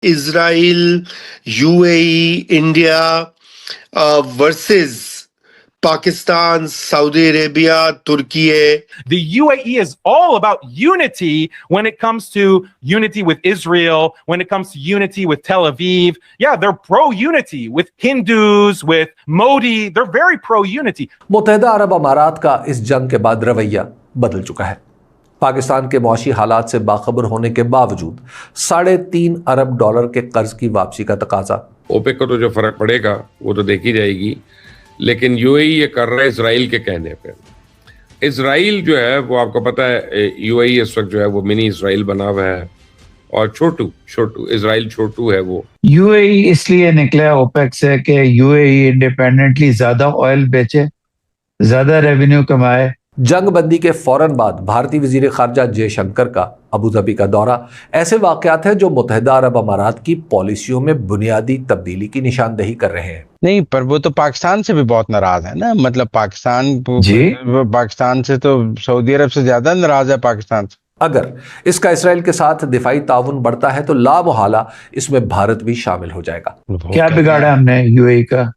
Israel, UAE, India versus Pakistan, Saudi Arabia, Turkey. The UAE is all about unity when it comes to unity with Israel, when it comes to unity with Tel Aviv. Yeah, they're pro-unity with Hindus, with Modi. They're very pro-unity. मुत्तहिदा अरब अमारात का इस जंग के बाद रवैया बदल चुका है। पाकिस्तान के मौशी हालात से बाखबर होने के बावजूद $3.5 अरब के कर्ज की वापसी का तकाजा। ओपेक को तो जो फर्क पड़ेगा वो तो देखी जाएगी, लेकिन यूएई ये कर रहा है इसराइल के कहने पे। इसराइल जो है वो आपको पता है, यूएई इस वक्त जो है वो मिनी इसराइल बना हुआ है और छोटू इसराइल छोटू है वो। यूएई इसलिए निकला ओपेक से कि यूएई इंडिपेंडेंटली ज्यादा ऑयल बेचे, ज्यादा रेवेन्यू कमाए। जंग बंदी के फौरन बाद भारतीय वजीर खारजा जयशंकर का अबू धाबी का दौरा ऐसे वाकयात हैं जो मुत्तहिदा अरब अमारात की पॉलिसियों में बुनियादी तब्दीली की निशानदेही कर रहे हैं। नहीं, पर वो तो पाकिस्तान से भी बहुत नाराज है ना। मतलब पाकिस्तान से तो सऊदी अरब से ज्यादा नाराज है पाकिस्तान से। अगर इसका इसराइल के साथ दिफाई ताउन बढ़ता है तो लामुहाला इसमें भारत भी शामिल हो जाएगा। क्या बिगाड़ा हमने यूएई का?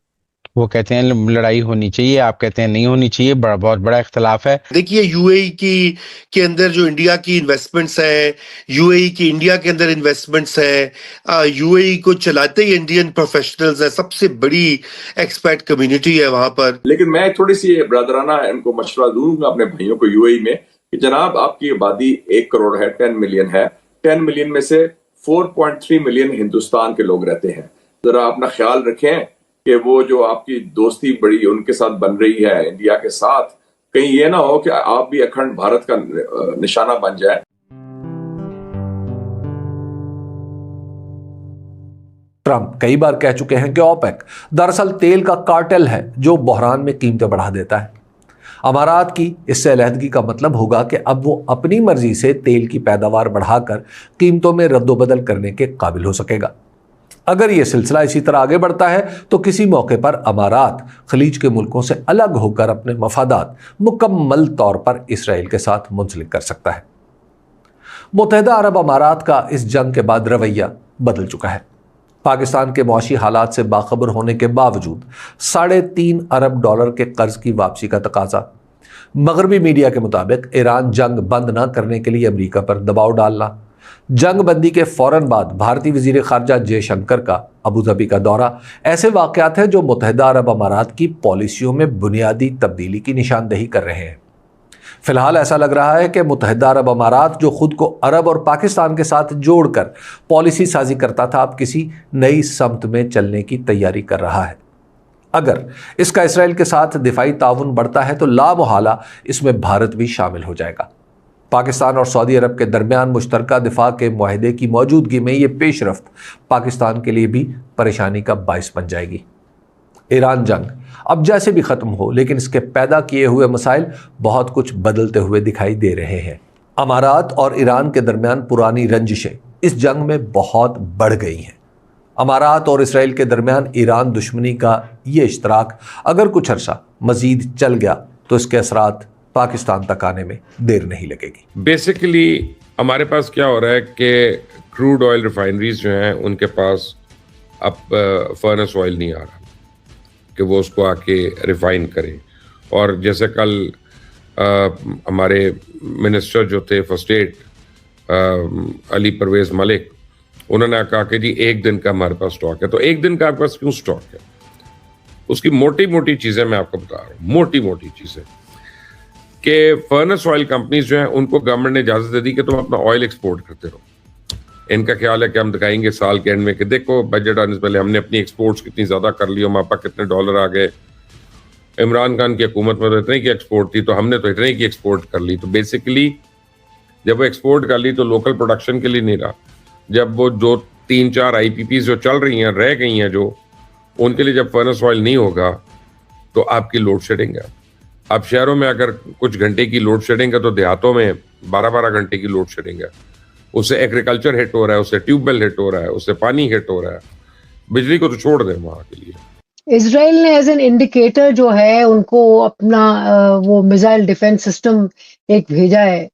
वो कहते हैं लड़ाई होनी चाहिए, आप कहते हैं नहीं होनी चाहिए। बहुत बड़ा इख्तलाफ है। देखिए यूएई के अंदर जो इंडिया की इन्वेस्टमेंट्स है, यूएई की इंडिया के अंदर इन्वेस्टमेंट्स है, यूएई को चलाते ही इंडियन प्रोफेशनल्स है, सबसे बड़ी एक्सपर्ट कम्युनिटी है वहां पर। लेकिन मैं थोड़ी सी ब्रदराना इनको मशवरा दूंगा अपने भाइयों को यूएई में कि जनाब आपकी आबादी 1 करोड़ है, 10 मिलियन है। 10 मिलियन में से 4.3 मिलियन हिंदुस्तान के लोग रहते हैं। जरा अपना ख्याल रखें कि वो जो आपकी दोस्ती बड़ी उनके साथ बन रही है इंडिया के साथ, कहीं ये ना हो कि आप भी अखंड भारत का निशाना बन जाए। ट्रंप कई बार कह चुके हैं कि ओपेक दरअसल तेल का कार्टेल है जो बहरान में कीमतें बढ़ा देता है। अमारात की इससे अलहदगी का मतलब होगा कि अब वो अपनी मर्जी से तेल की पैदावार बढ़ाकर कीमतों में रद्दोबदल करने के काबिल हो सकेगा। अगर ये सिलसिला इसी तरह आगे बढ़ता है तो किसी मौके पर अमारात खलीज के मुल्कों से अलग होकर अपने मफादात मुकम्मल तौर पर इसराइल के साथ मुंसलिक कर सकता है। मुत्तहिदा अरब अमारात का इस जंग के बाद रवैया बदल चुका है। पाकिस्तान के मौशी हालात से बाखबर होने के बावजूद $3.5 अरब के कर्ज की वापसी का तकाजा। मगरबी मीडिया के मुताबिक ईरान जंग बंद न करने के लिए अमेरिका पर दबाव डालना, जंग बंदी के फौरन बाद भारतीय वजीर खारजा जयशंकर का अबू धाबी का दौरा ऐसे वाकयात हैं जो मुत्तहिदा अरब अमारात की पॉलिसियों में बुनियादी तब्दीली की निशानदेही कर रहे हैं। फिलहाल ऐसा लग रहा है कि मुत्तहिदा अरब अमारात जो खुद को अरब और पाकिस्तान के साथ जोड़कर पॉलिसी साजी करता था, अब किसी नई समत में चलने की तैयारी कर रहा है। अगर इसका इसराइल के साथ दिफाई ताउन बढ़ता है तो लामुहाला इसमें भारत भी शामिल हो जाएगा। पाकिस्तान और सऊदी अरब के दरमियान मुश्तरका दिफा के मुआहदे की मौजूदगी में ये पेशरफ्त पाकिस्तान के लिए भी परेशानी का बाइस बन जाएगी। ईरान जंग अब जैसे भी ख़त्म हो, लेकिन इसके पैदा किए हुए मसाइल बहुत कुछ बदलते हुए दिखाई दे रहे हैं। अमारात और ईरान के दरमियान पुरानी रंजिशें इस जंग में बहुत बढ़ गई हैं। अमारात और इसराइल के दरमियान ईरान दुश्मनी का ये इश्तराक अगर कुछ अरसा मज़ीद चल गया तो इसके असरात पाकिस्तान तक आने में देर नहीं लगेगी। बेसिकली हमारे पास क्या हो रहा है कि क्रूड ऑयल रिफाइनरीज जो हैं उनके पास अब फर्नेस ऑयल नहीं आ रहा कि वो उसको आके रिफाइन करें। और जैसे कल हमारे मिनिस्टर जो थे फॉर स्टेट अली परवेज मलिक, उन्होंने कहा कि जी 1 दिन का हमारे पास स्टॉक है। तो 1 दिन का आपके पास क्यों स्टॉक है? उसकी मोटी मोटी चीज़ें मैं आपको बता रहा हूँ, मोटी मोटी चीज़ें कि फर्नेस ऑयल कंपनीज जो हैं उनको गवर्नमेंट ने इजाज़त दे दी कि तुम अपना ऑयल एक्सपोर्ट करते रहो। इनका ख्याल है कि हम दिखाएंगे साल के एंड में कि देखो बजट आने से पहले हमने अपनी एक्सपोर्ट्स कितनी ज़्यादा कर ली, हमारे पास कितने डॉलर आ गए। इमरान खान की हुकूमत में तो इतने की एक्सपोर्ट थी तो हमने तो इतने की एक्सपोर्ट कर ली। तो बेसिकली जब वो एक्सपोर्ट कर ली तो लोकल प्रोडक्शन के लिए नहीं रहा। जब वो जो 3-4 IPPs जो चल रही हैं रह गई हैं, जो उनके लिए जब फर्नेस ऑयल नहीं होगा तो आपकी लोड शेडिंग है। अब शहरों में अगर कुछ घंटे की लोड शेडिंग है तो देहातों में 12-12 घंटे की लोड शेडिंग है। उससे एग्रीकल्चर हिट हो रहा है, उससे ट्यूबवेल हिट हो रहा है, उससे पानी हिट हो रहा है। बिजली को तो छोड़ दें वहाँ के लिए। इजराइल ने एज एन इंडिकेटर जो है उनको अपना वो मिसाइल डिफेंस सिस्टम एक भेजा है।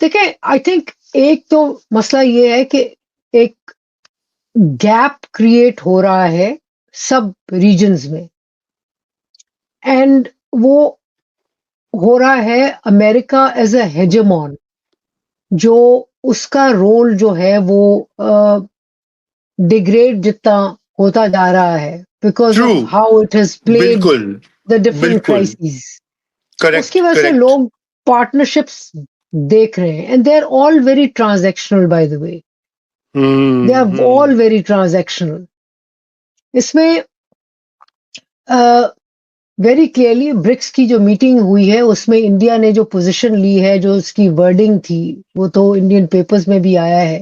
देखें, आई थिंक एक तो मसला ये है कि एक गैप क्रिएट हो रहा है सब रीजन्स में, एंड वो हो रहा है अमेरिका एज अ हेजेमॉन, जो उसका रोल जो है वो डिग्रेड जितना होता जा रहा है because true, of how it has played बिल्कुल, द डिफरेंट बिल्कुल, क्राइसिस। करेक्ट, उसकी वजह से करेक्ट। लोग पार्टनरशिप्स देख रहे हैं, and they are all very transactional by the way, they are all very transactional. इसमें वेरी क्लियरली ब्रिक्स की जो मीटिंग हुई है उसमें इंडिया ने जो पोजीशन ली है, जो उसकी वर्डिंग थी, वो तो इंडियन पेपर्स में भी आया है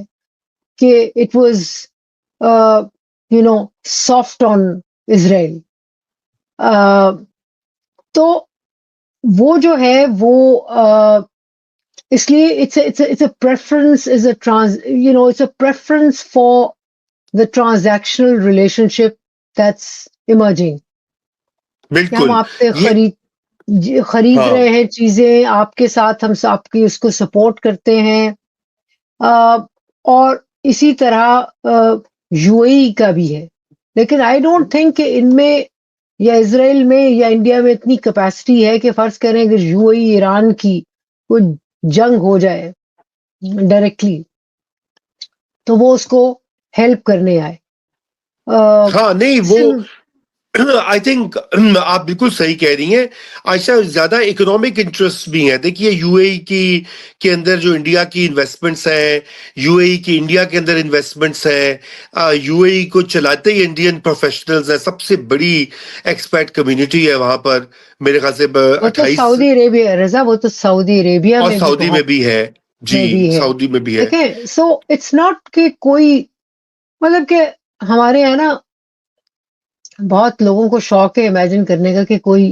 कि it was you know soft on Israel. तो वो जो है वो इसलिए it's a preference, is a trans you know it's a preference for the transactional relationship that's emerging, कि हम बिल्कुल, आपसे ये खरीद हाँ, रहे हैं चीजें आपके साथ, हम आपकी उसको सपोर्ट करते हैं। और इसी तरह यूएई का भी है, लेकिन आई डोंट थिंक कि इनमें या इसराइल में या इंडिया में इतनी कैपेसिटी है कि फर्ज करें अगर यूएई ईरान की कोई जंग हो जाए डायरेक्टली तो वो उसको हेल्प करने आए। हाँ, नहीं वो सिम आई थिंक आप बिल्कुल सही कह रही हैं आयशा, ज्यादा इकोनॉमिक इंटरेस्ट भी है। देखिए यूएई की के अंदर जो इंडिया की इन्वेस्टमेंट्स हैं, यूएई की इंडिया के अंदर इन्वेस्टमेंट्स हैं, यूएई को चलाते ही इंडियन प्रोफेशनल्स हैं, सबसे बड़ी एक्सपर्ट कम्युनिटी है वहां पर, मेरे ख्याल से वो तो 28 सऊदी अरेबिया रजा, वो तो सऊदी अरेबिया और में भी सऊदी में बहुत भी है। जी, में भी है। सऊदी में भी है। देखें, सो इट्स नॉट कि कोई मतलब कि हमारे यहाँ ना बहुत लोगों को शौक है इमेजिन करने का कि कोई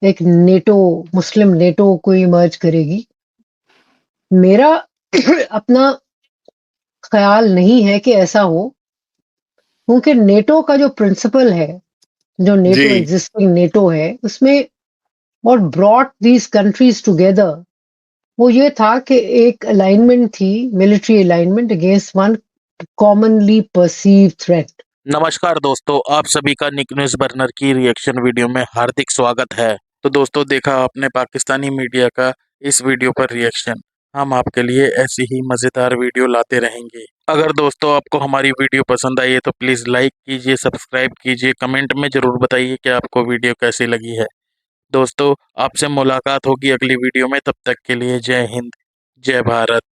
एक नेटो, मुस्लिम नेटो कोई इमर्ज करेगी। मेरा अपना ख्याल नहीं है कि ऐसा हो, क्योंकि नेटो का जो प्रिंसिपल है, जो जी, नेटो एग्जिस्टिंग नेटो है, उसमें और ब्रॉट दीज कंट्रीज टुगेदर, वो ये था कि एक अलाइनमेंट थी, military alignment against one commonly perceived threat. नमस्कार दोस्तों, आप सभी का निक न्यूज बर्नर की रिएक्शन वीडियो में हार्दिक स्वागत है। तो दोस्तों, देखा आपने पाकिस्तानी मीडिया का इस वीडियो पर रिएक्शन। हम आपके लिए ऐसी ही मजेदार वीडियो लाते रहेंगे। अगर दोस्तों आपको हमारी वीडियो पसंद आई है तो प्लीज लाइक कीजिए, सब्सक्राइब कीजिए, कमेंट में जरूर बताइए कि आपको वीडियो कैसी लगी है। दोस्तों, आपसे मुलाकात होगी अगली वीडियो में, तब तक के लिए जय हिंद, जय भारत।